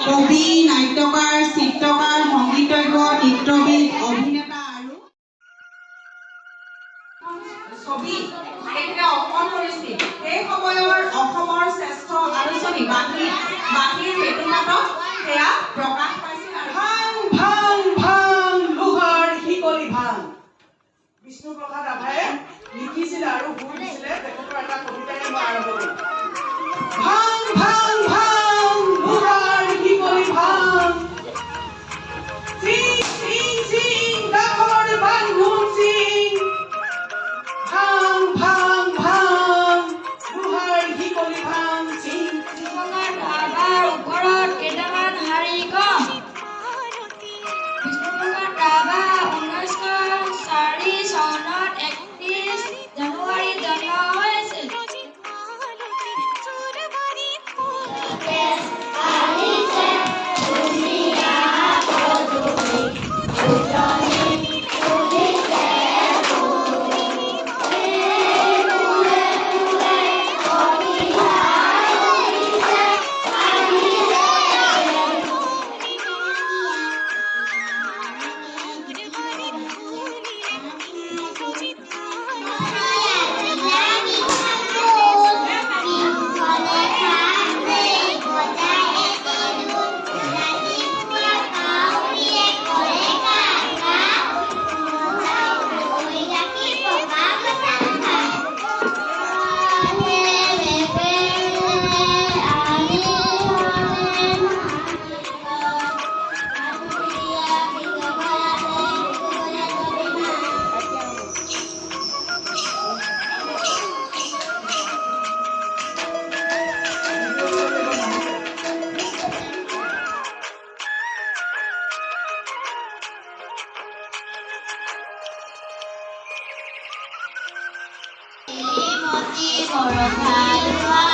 কবি, নাট্যকাৰ, চিত্ৰকাৰ, সংগীতজ্ঞ, নৃত্যবিদ, অভিনেতা আৰু ছবি তেখেতে অসম কৰিছিল। সেই সময়ৰ অসমৰ শ্ৰেষ্ঠ আলোচনী বাঁহীৰ হেতুমাতত সেয়া প্ৰকাশ পাইছিল। ভাং ভাং ভাং লোহাৰ শিকলি ভাং বিষ্ণুপ্ৰসাদ ৰাভায়ে লিখিছিল আৰু সুৰ দিছিলে। তেখেতৰ এটা কবিতাৰে মই আৰম্ভ কৰিম। ভাং ভাং ভাং লোহাৰ শিকলি ভাং চিং চিং চিং ডাঙৰ বান্ধোন চিং ভাং ভাং ভাং লোহাৰ শিকলি ভাং চিং ৰাভাৰ ওপৰত কেইটামান শাৰী কম। বিষ্ণুপ্ৰসাদ ৰাভা 1904 চনত 31 জানুৱাৰীত জন্ম হৈছিল। মতি বৰষা